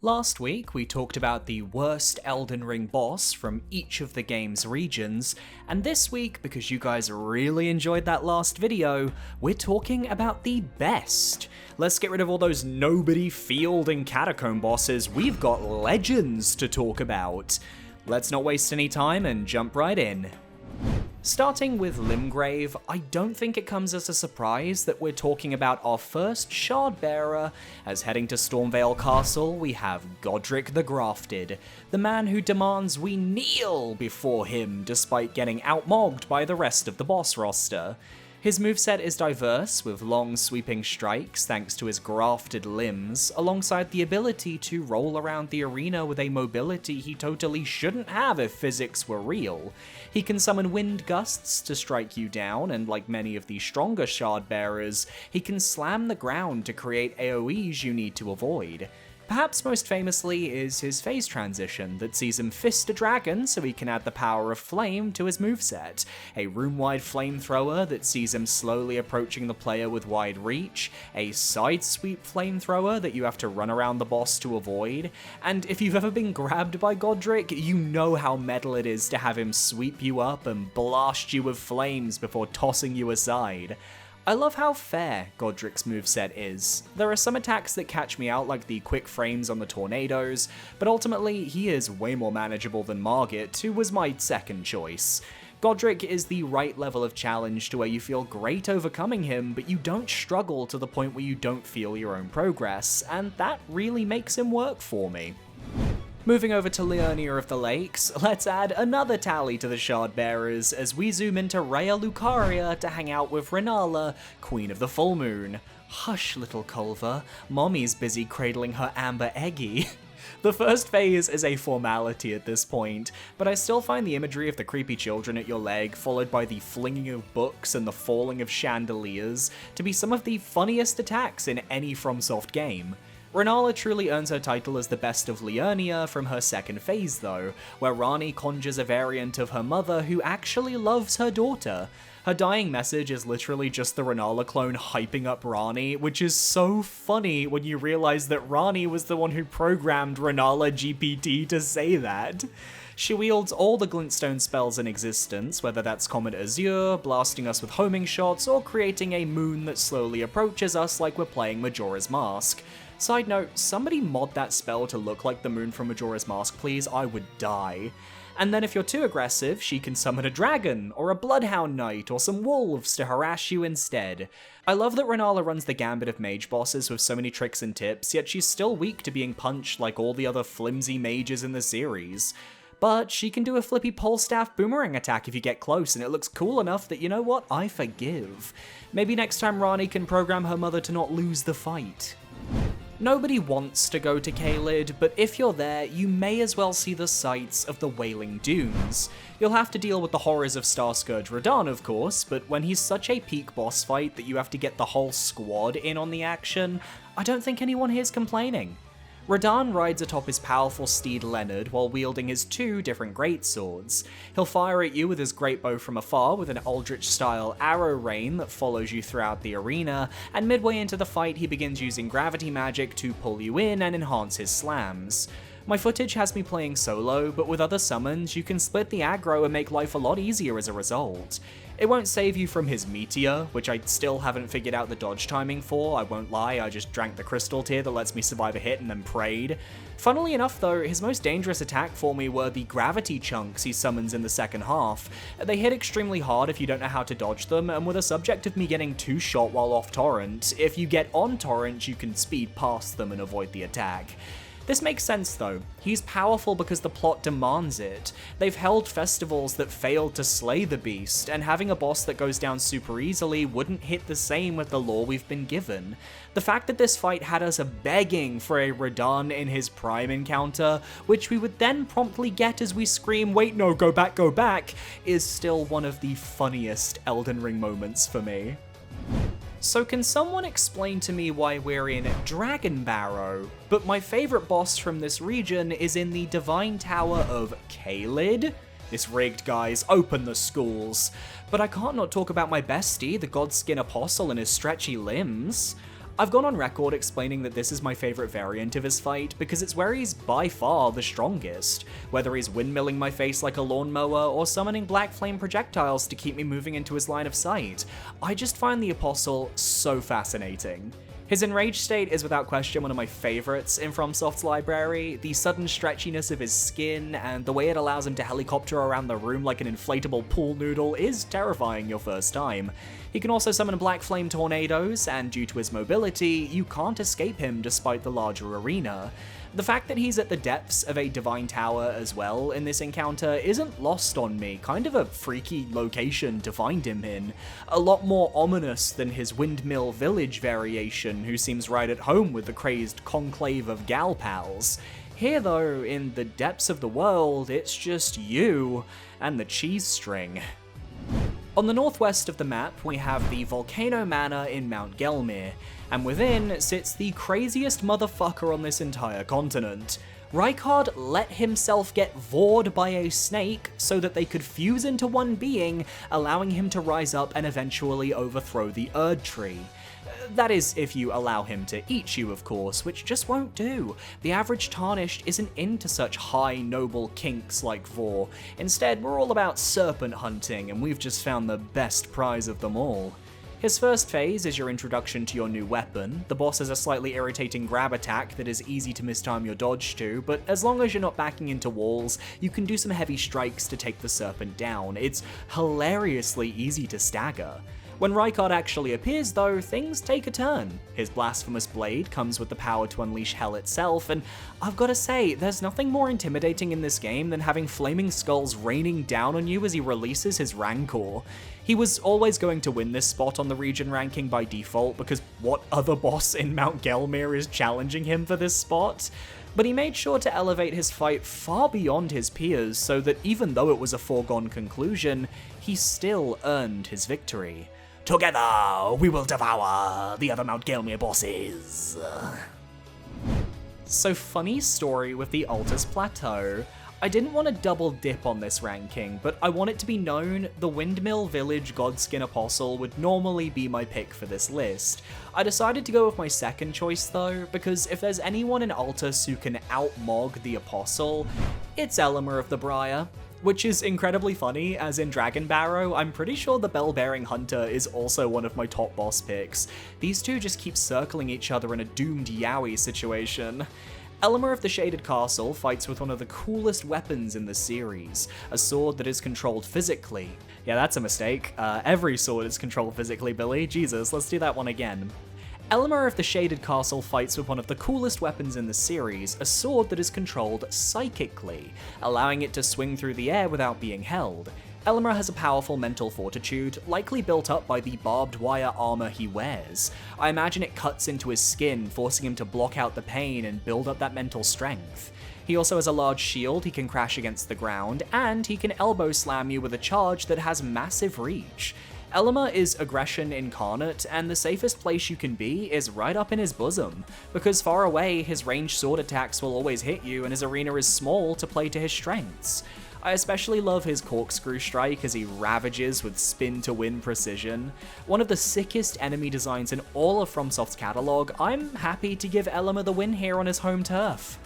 Last week, we talked about the worst Elden Ring boss from each of the game's regions, and this week, because you guys really enjoyed that last video, we're talking about the best. Let's get rid of all those nobody field and catacomb bosses, we've got legends to talk about. Let's not waste any time and jump right in. Starting with Limgrave, I don't think it comes as a surprise that we're talking about our first shard bearer, as heading to Stormveil Castle we have Godrick the Grafted, the man who demands we kneel before him despite getting outmogged by the rest of the boss roster. His moveset is diverse, with long sweeping strikes thanks to his grafted limbs, alongside the ability to roll around the arena with a mobility he totally shouldn't have if physics were real. He can summon wind gusts to strike you down, and like many of the stronger shard bearers, he can slam the ground to create AoEs you need to avoid. Perhaps most famously is his phase transition that sees him fist a dragon so he can add the power of flame to his moveset, a room-wide flamethrower that sees him slowly approaching the player with wide reach, a side sweep flamethrower that you have to run around the boss to avoid, and if you've ever been grabbed by Godrick, you know how metal it is to have him sweep you up and blast you with flames before tossing you aside. I love how fair Godrick's moveset is. There are some attacks that catch me out like the quick frames on the tornadoes, but ultimately he is way more manageable than Margit, who was my second choice. Godrick is the right level of challenge to where you feel great overcoming him, but you don't struggle to the point where you don't feel your own progress, and that really makes him work for me. Moving over to Liurnia of the Lakes, let's add another tally to the shard bearers as we zoom into Raya Lucaria to hang out with Rennala, Queen of the Full Moon. Hush, little Culver, Mommy's busy cradling her amber eggy. The first phase is a formality at this point, but I still find the imagery of the creepy children at your leg, followed by the flinging of books and the falling of chandeliers, to be some of the funniest attacks in any FromSoft game. Rennala truly earns her title as the best of Liurnia from her second phase though, where Ranni conjures a variant of her mother who actually loves her daughter. Her dying message is literally just the Rennala clone hyping up Ranni, which is so funny when you realize that Ranni was the one who programmed Rennala GPT to say that. She wields all the glintstone spells in existence, whether that's Comet Azure, blasting us with homing shots, or creating a moon that slowly approaches us like we're playing Majora's Mask. Side note, somebody mod that spell to look like the moon from Majora's Mask please, I would die. And then if you're too aggressive, she can summon a dragon, or a bloodhound knight, or some wolves to harass you instead. I love that Rennala runs the gambit of mage bosses with so many tricks and tips, yet she's still weak to being punched like all the other flimsy mages in the series. But she can do a flippy pole staff boomerang attack if you get close, and it looks cool enough that, you know what, I forgive. Maybe next time Ranni can program her mother to not lose the fight. Nobody wants to go to Caelid, but if you're there, you may as well see the sights of the Wailing Dunes. You'll have to deal with the horrors of Starscourge Radahn, of course, but when he's such a peak boss fight that you have to get the whole squad in on the action, I don't think anyone here's complaining. Radahn rides atop his powerful steed Leonard while wielding his two different greatswords. He'll fire at you with his greatbow from afar with an Eldritch-style arrow rain that follows you throughout the arena, and midway into the fight he begins using gravity magic to pull you in and enhance his slams. My footage has me playing solo, but with other summons, you can split the aggro and make life a lot easier as a result. It won't save you from his Meteor, which I still haven't figured out the dodge timing for, I won't lie, I just drank the crystal tear that lets me survive a hit and then prayed. Funnily enough though, his most dangerous attack for me were the gravity chunks he summons in the second half. They hit extremely hard if you don't know how to dodge them, and were the subject of me getting two-shot while off torrent. If you get on torrent, you can speed past them and avoid the attack. This makes sense though. He's powerful because the plot demands it. They've held festivals that failed to slay the beast, and having a boss that goes down super easily wouldn't hit the same with the lore we've been given. The fact that this fight had us begging for a Radahn in his prime encounter, which we would then promptly get as we scream, "Wait, no, go back," is still one of the funniest Elden Ring moments for me. So can someone explain to me why we're in Dragon Barrow, but my favourite boss from this region is in the Divine Tower of Caelid? It's rigged, guys, open the schools. But I can't not talk about my bestie, the Godskin Apostle and his stretchy limbs. I've gone on record explaining that this is my favourite variant of his fight because it's where he's by far the strongest, whether he's windmilling my face like a lawnmower or summoning black flame projectiles to keep me moving into his line of sight. I just find the Apostle so fascinating. His enraged state is without question one of my favourites in FromSoft's library. The sudden stretchiness of his skin and the way it allows him to helicopter around the room like an inflatable pool noodle is terrifying your first time. He can also summon black flame tornadoes, and due to his mobility, you can't escape him despite the larger arena. The fact that he's at the depths of a divine tower as well in this encounter isn't lost on me, kind of a freaky location to find him in. A lot more ominous than his Windmill Village variation, who seems right at home with the crazed conclave of gal pals. Here though, in the depths of the world, it's just you and the cheese string. On the northwest of the map, we have the Volcano Manor in Mount Gelmir, and within sits the craziest motherfucker on this entire continent. Rykard let himself get vored by a snake so that they could fuse into one being, allowing him to rise up and eventually overthrow the Erd Tree. That is, if you allow him to eat you, of course, which just won't do. The average Tarnished isn't into such high, noble kinks like Vor. Instead, we're all about serpent hunting, and we've just found the best prize of them all. His first phase is your introduction to your new weapon. The boss has a slightly irritating grab attack that is easy to mistime your dodge to, but as long as you're not backing into walls, you can do some heavy strikes to take the serpent down. It's hilariously easy to stagger. When Rykard actually appears though, things take a turn. His blasphemous blade comes with the power to unleash hell itself, and I've gotta say, there's nothing more intimidating in this game than having flaming skulls raining down on you as he releases his Rancor. He was always going to win this spot on the region ranking by default, because what other boss in Mount Gelmir is challenging him for this spot? But he made sure to elevate his fight far beyond his peers so that even though it was a foregone conclusion, he still earned his victory. Together, we will devour the other Mount Gelmir bosses. So funny story with the Altus Plateau. I didn't want to double dip on this ranking, but I want it to be known the Windmill Village Godskin Apostle would normally be my pick for this list. I decided to go with my second choice though, because if there's anyone in Altus who can outmog the Apostle, it's Elemer of the Briar. Which is incredibly funny, as in Dragon Barrow, I'm pretty sure the Bell-Bearing Hunter is also one of my top boss picks. These two just keep circling each other in a doomed Yowie situation. Elemer of the Shaded Castle fights with one of the coolest weapons in the series, a sword that is controlled physically. Yeah, that's a mistake. Every sword is controlled physically, Billy. Jesus, let's do that one again. Elemer of the Shaded Castle fights with one of the coolest weapons in the series, a sword that is controlled psychically, allowing it to swing through the air without being held. Elemer has a powerful mental fortitude, likely built up by the barbed wire armor he wears. I imagine it cuts into his skin, forcing him to block out the pain and build up that mental strength. He also has a large shield he can crash against the ground, and he can elbow slam you with a charge that has massive reach. Elemer is aggression incarnate, and the safest place you can be is right up in his bosom, because far away his ranged sword attacks will always hit you and his arena is small to play to his strengths. I especially love his corkscrew strike as he ravages with spin-to-win precision. One of the sickest enemy designs in all of FromSoft's catalogue. I'm happy to give Elemer the win here on his home turf.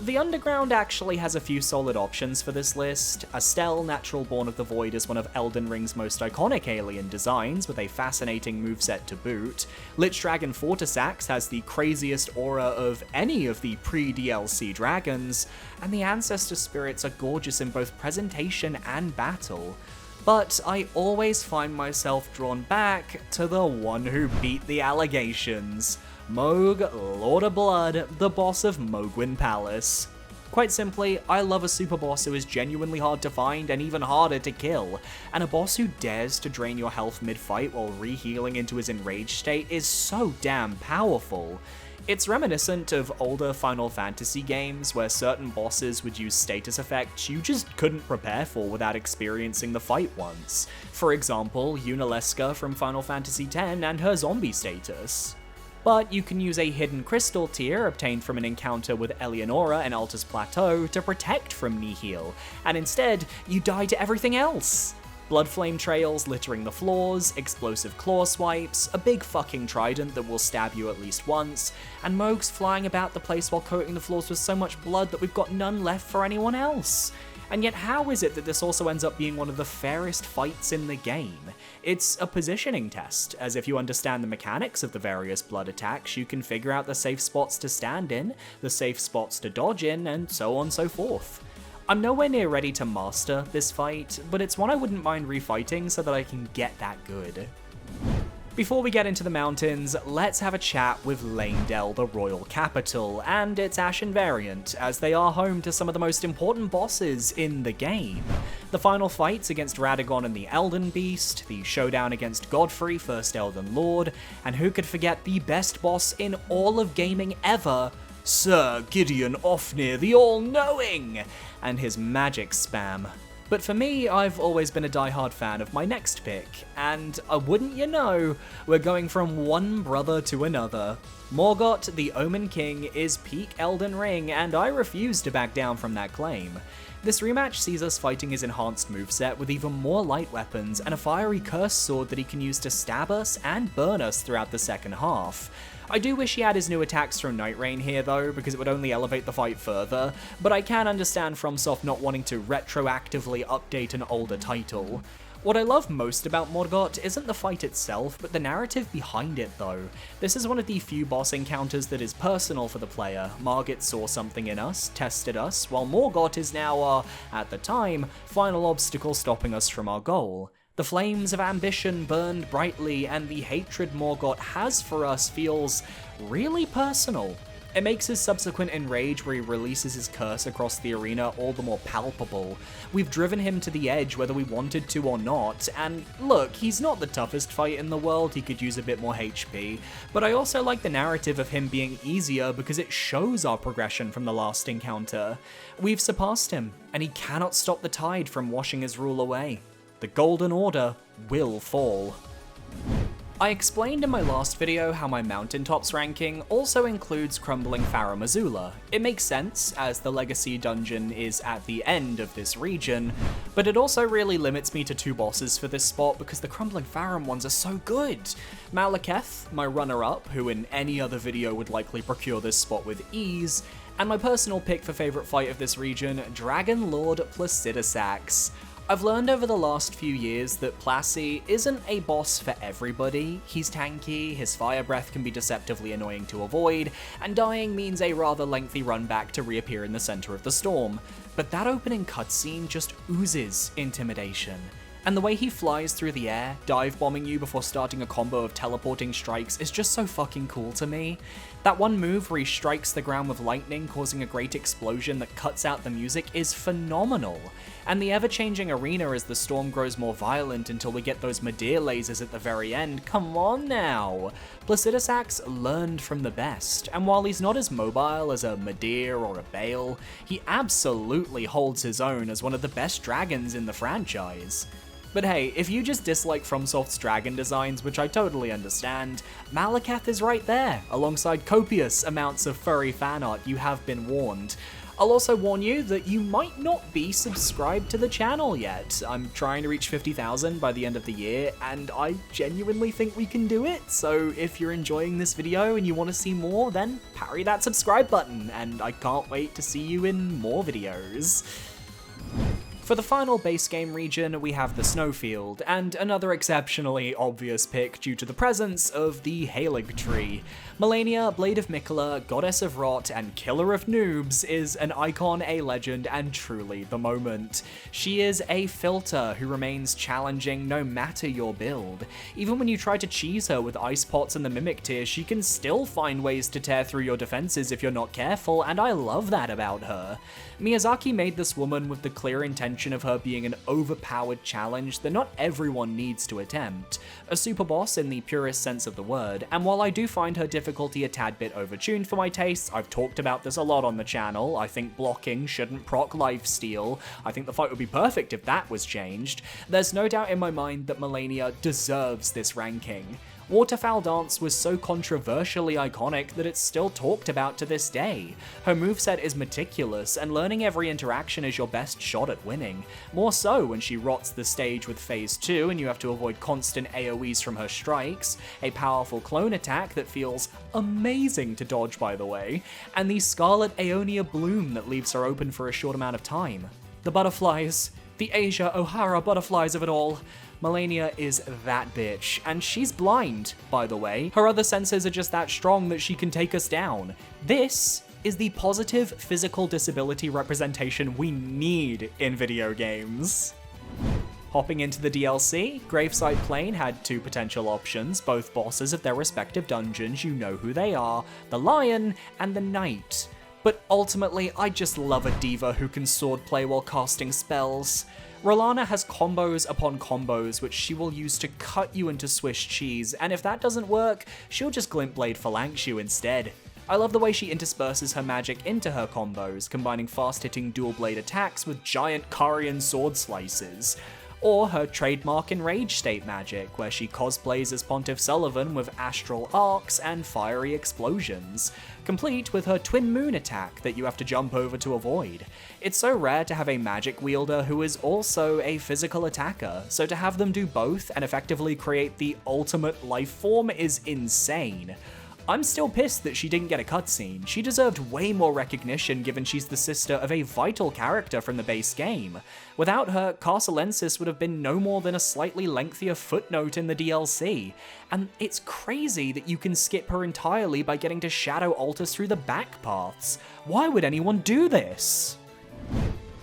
The Underground actually has a few solid options for this list. Astel, Natural Born of the Void, is one of Elden Ring's most iconic alien designs, with a fascinating moveset to boot. Lich Dragon Fortisax has the craziest aura of any of the pre-DLC dragons, and the Ancestor Spirits are gorgeous in both presentation and battle. But I always find myself drawn back to the one who beat the allegations. Mohg, Lord of Blood, the boss of Mohgwyn Palace. Quite simply, I love a super boss who is genuinely hard to find and even harder to kill, and a boss who dares to drain your health mid-fight while re-healing into his enraged state is so damn powerful. It's reminiscent of older Final Fantasy games where certain bosses would use status effects you just couldn't prepare for without experiencing the fight once. For example, Yunalesca from Final Fantasy X and her zombie status. But you can use a hidden crystal tier obtained from an encounter with Eleonora in Altus Plateau to protect from Nihil, and instead, you die to everything else. Blood flame trails littering the floors, explosive claw swipes, a big fucking trident that will stab you at least once, and Mohgs flying about the place while coating the floors with so much blood that we've got none left for anyone else. And yet how is it that this also ends up being one of the fairest fights in the game? It's a positioning test, as if you understand the mechanics of the various blood attacks, you can figure out the safe spots to stand in, the safe spots to dodge in, and so on and so forth. I'm nowhere near ready to master this fight, but it's one I wouldn't mind refighting so that I can get that good. Before we get into the mountains, let's have a chat with Leyndell, the royal capital, and its Ashen variant, as they are home to some of the most important bosses in the game. The final fights against Radagon and the Elden Beast, the showdown against Godfrey, First Elden Lord, and who could forget the best boss in all of gaming ever, Sir Gideon Ofnir the All-Knowing, and his magic spam. But for me, I've always been a diehard fan of my next pick, and wouldn't you know, we're going from one brother to another. Morgott, the Omen King, is peak Elden Ring, and I refuse to back down from that claim. This rematch sees us fighting his enhanced moveset with even more light weapons and a fiery curse sword that he can use to stab us and burn us throughout the second half. I do wish he had his new attacks from Night Rain here though, because it would only elevate the fight further, but I can understand FromSoft not wanting to retroactively update an older title. What I love most about Morgott isn't the fight itself, but the narrative behind it though. This is one of the few boss encounters that is personal for the player. Margit saw something in us, tested us, while Morgott is now at the time, final obstacle stopping us from our goal. The flames of ambition burned brightly, and the hatred Morgott has for us feels really personal. It makes his subsequent enrage where he releases his curse across the arena all the more palpable. We've driven him to the edge whether we wanted to or not, and look, he's not the toughest fight in the world, he could use a bit more HP, but I also like the narrative of him being easier because it shows our progression from the last encounter. We've surpassed him, and he cannot stop the tide from washing his rule away. The Golden Order will fall. I explained in my last video how my mountaintops ranking also includes Crumbling Farum Azula. It makes sense, as the Legacy dungeon is at the end of this region, but it also really limits me to 2 bosses for this spot because the Crumbling Farum ones are so good. Malekith, my runner-up, who in any other video would likely procure this spot with ease, and my personal pick for favourite fight of this region, Dragon Lord Placidusax. I've learned over the last few years that Placi isn't a boss for everybody. He's tanky, his fire breath can be deceptively annoying to avoid, and dying means a rather lengthy run back to reappear in the center of the storm. But that opening cutscene just oozes intimidation. And the way he flies through the air, dive bombing you before starting a combo of teleporting strikes is just so fucking cool to me. That one move where he strikes the ground with lightning, causing a great explosion that cuts out the music, is phenomenal. And the ever-changing arena as the storm grows more violent until we get those Midir lasers at the very end, come on now! Placidusax learned from the best, and while he's not as mobile as a Midir or a Bale, he absolutely holds his own as one of the best dragons in the franchise. But hey, if you just dislike FromSoft's dragon designs, which I totally understand, Malekith is right there, alongside copious amounts of furry fan art, you have been warned. I'll also warn you that you might not be subscribed to the channel yet. I'm trying to reach 50,000 by the end of the year, and I genuinely think we can do it, so if you're enjoying this video and you want to see more, then parry that subscribe button, and I can't wait to see you in more videos. For the final base game region, we have the Snowfield, and another exceptionally obvious pick due to the presence of the Halig Tree. Malenia, Blade of Miquella, Goddess of Rot, and Killer of Noobs is an icon, a legend, and truly the moment. She is a filter who remains challenging no matter your build. Even when you try to cheese her with Ice Pots and the Mimic Tier, she can still find ways to tear through your defenses if you're not careful, and I love that about her. Miyazaki made this woman with the clear intention of her being an overpowered challenge that not everyone needs to attempt. A super boss in the purest sense of the word, and while I do find her difficulty a tad bit overtuned for my tastes, I've talked about this a lot on the channel, I think blocking shouldn't proc lifesteal, I think the fight would be perfect if that was changed, there's no doubt in my mind that Malenia deserves this ranking. Waterfowl Dance was so controversially iconic that it's still talked about to this day. Her moveset is meticulous, and learning every interaction is your best shot at winning. More so when she rots the stage with Phase 2 and you have to avoid constant AoEs from her strikes, a powerful clone attack that feels amazing to dodge by the way, and the Scarlet Aeonia Bloom that leaves her open for a short amount of time. The butterflies, the Asia O'Hara butterflies of it all. Malenia is that bitch, and she's blind, by the way. Her other senses are just that strong that she can take us down. This is the positive physical disability representation we need in video games. Hopping into the DLC, Graveside Plain had two potential options, both bosses of their respective dungeons, you know who they are, the Lion and the Knight. But ultimately, I just love a diva who can swordplay while casting spells. Rolana has combos upon combos which she will use to cut you into Swiss cheese, and if that doesn't work, she'll just Glintblade Phalanx you instead. I love the way she intersperses her magic into her combos, combining fast-hitting dual-blade attacks with giant Karian sword slices. Or her trademark Enrage State magic, where she cosplays as Pontiff Sullivan with astral arcs and fiery explosions, complete with her Twin Moon attack that you have to jump over to avoid. It's so rare to have a magic wielder who is also a physical attacker, so to have them do both and effectively create the ultimate life form is insane. I'm still pissed that she didn't get a cutscene. She deserved way more recognition given she's the sister of a vital character from the base game. Without her, Carcelensis would have been no more than a slightly lengthier footnote in the DLC, and it's crazy that you can skip her entirely by getting to Shadow Altus through the back paths. Why would anyone do this?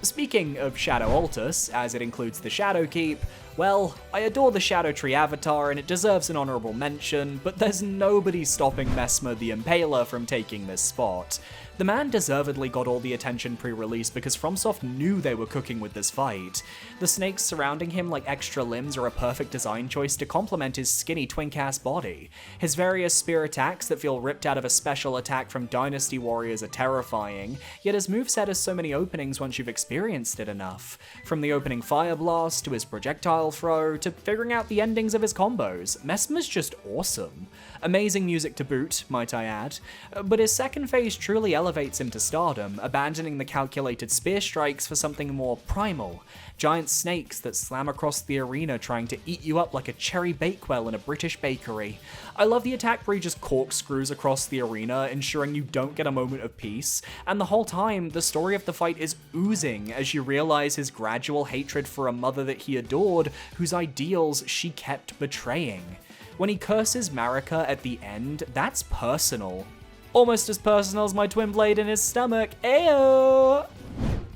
Speaking of Shadow Altus, as it includes the Shadow Keep, well, I adore the Shadow Tree avatar and it deserves an honourable mention, but there's nobody stopping Messmer the Impaler from taking this spot. The man deservedly got all the attention pre-release because FromSoft knew they were cooking with this fight. The snakes surrounding him like extra limbs are a perfect design choice to complement his skinny twink-ass body. His various spear attacks that feel ripped out of a special attack from Dynasty Warriors are terrifying, yet his moveset has so many openings once you've experienced it enough. From the opening Fire Blast to his projectile throw to figuring out the endings of his combos, Messmer's just awesome. Amazing music to boot, might I add, but his second phase truly elevates him to stardom, abandoning the calculated spear strikes for something more primal. Giant snakes that slam across the arena trying to eat you up like a cherry bakewell in a British bakery. I love the attack where he just corkscrews across the arena, ensuring you don't get a moment of peace, and the whole time, the story of the fight is oozing as you realize his gradual hatred for a mother that he adored, whose ideals she kept betraying. When he curses Marika at the end, that's personal. Almost as personal as my twin blade in his stomach, ayo!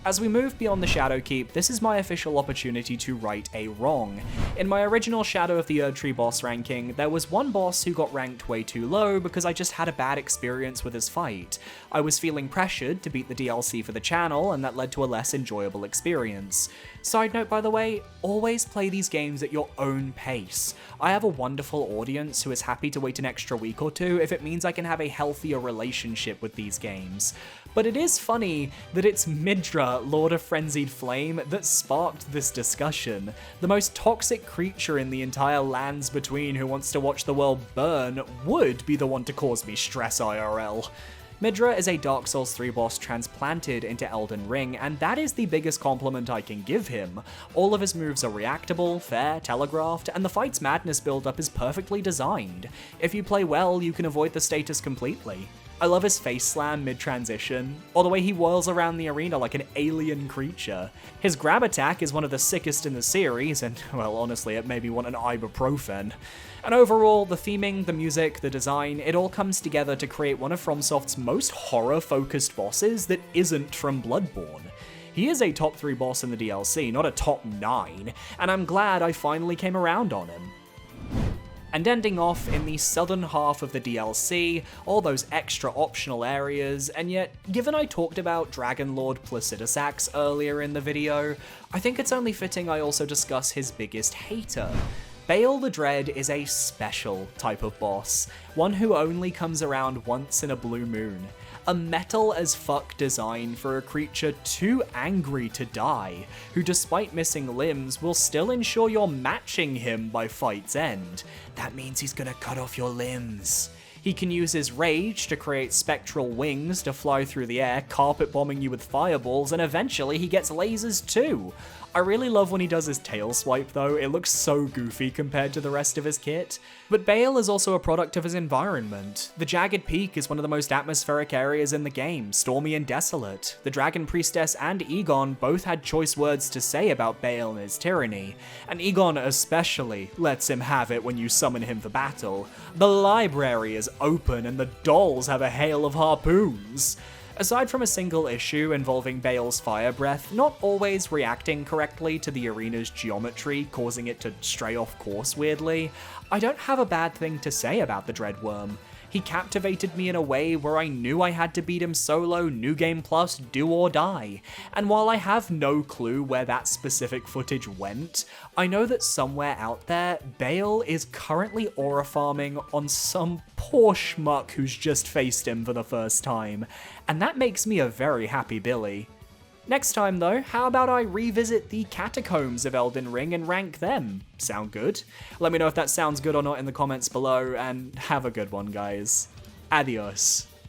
As we move beyond the Shadowkeep, this is my official opportunity to right a wrong. In my original Shadow of the Erdtree boss ranking, there was one boss who got ranked way too low because I just had a bad experience with his fight. I was feeling pressured to beat the DLC for the channel, and that led to a less enjoyable experience. Side note, by the way, always play these games at your own pace. I have a wonderful audience who is happy to wait an extra week or two if it means I can have a healthier relationship with these games. But it is funny that it's Midra, Lord of Frenzied Flame, that sparked this discussion. The most toxic creature in the entire lands between who wants to watch the world burn would be the one to cause me stress IRL. Midra is a Dark Souls 3 boss transplanted into Elden Ring, and that is the biggest compliment I can give him. All of his moves are reactable, fair, telegraphed, and the fight's madness build-up is perfectly designed. If you play well, you can avoid the status completely. I love his face slam mid-transition, or the way he whirls around the arena like an alien creature. His grab attack is one of the sickest in the series, and, well, honestly, it made me want an ibuprofen. And overall, the theming, the music, the design, it all comes together to create one of FromSoft's most horror-focused bosses that isn't from Bloodborne. He is a top 3 boss in the DLC, not a top 9, and I'm glad I finally came around on him. And ending off in the southern half of the DLC, all those extra optional areas, and yet, given I talked about Dragon Lord Placidusax earlier in the video, I think it's only fitting I also discuss his biggest hater. Baal the Dread is a special type of boss, one who only comes around once in a blue moon. A metal as fuck design for a creature too angry to die, who despite missing limbs will still ensure you're matching him by fight's end. That means he's gonna cut off your limbs. He can use his rage to create spectral wings to fly through the air, carpet bombing you with fireballs, and eventually he gets lasers too. I really love when he does his tail swipe though, it looks so goofy compared to the rest of his kit. But Bale is also a product of his environment. The Jagged Peak is one of the most atmospheric areas in the game, stormy and desolate. The Dragon Priestess and Egon both had choice words to say about Bale and his tyranny, and Egon especially lets him have it when you summon him for battle. The library is open and the dolls have a hail of harpoons. Aside from a single issue involving Bale's fire breath not always reacting correctly to the arena's geometry, causing it to stray off course weirdly, I don't have a bad thing to say about the Dreadworm. He captivated me in a way where I knew I had to beat him solo, New Game Plus, do or die. And while I have no clue where that specific footage went, I know that somewhere out there, Bale is currently aura farming on some poor schmuck who's just faced him for the first time. And that makes me a very happy Billy. Next time though, how about I revisit the catacombs of Elden Ring and rank them? Sound good? Let me know if that sounds good or not in the comments below, and have a good one, guys. Adios.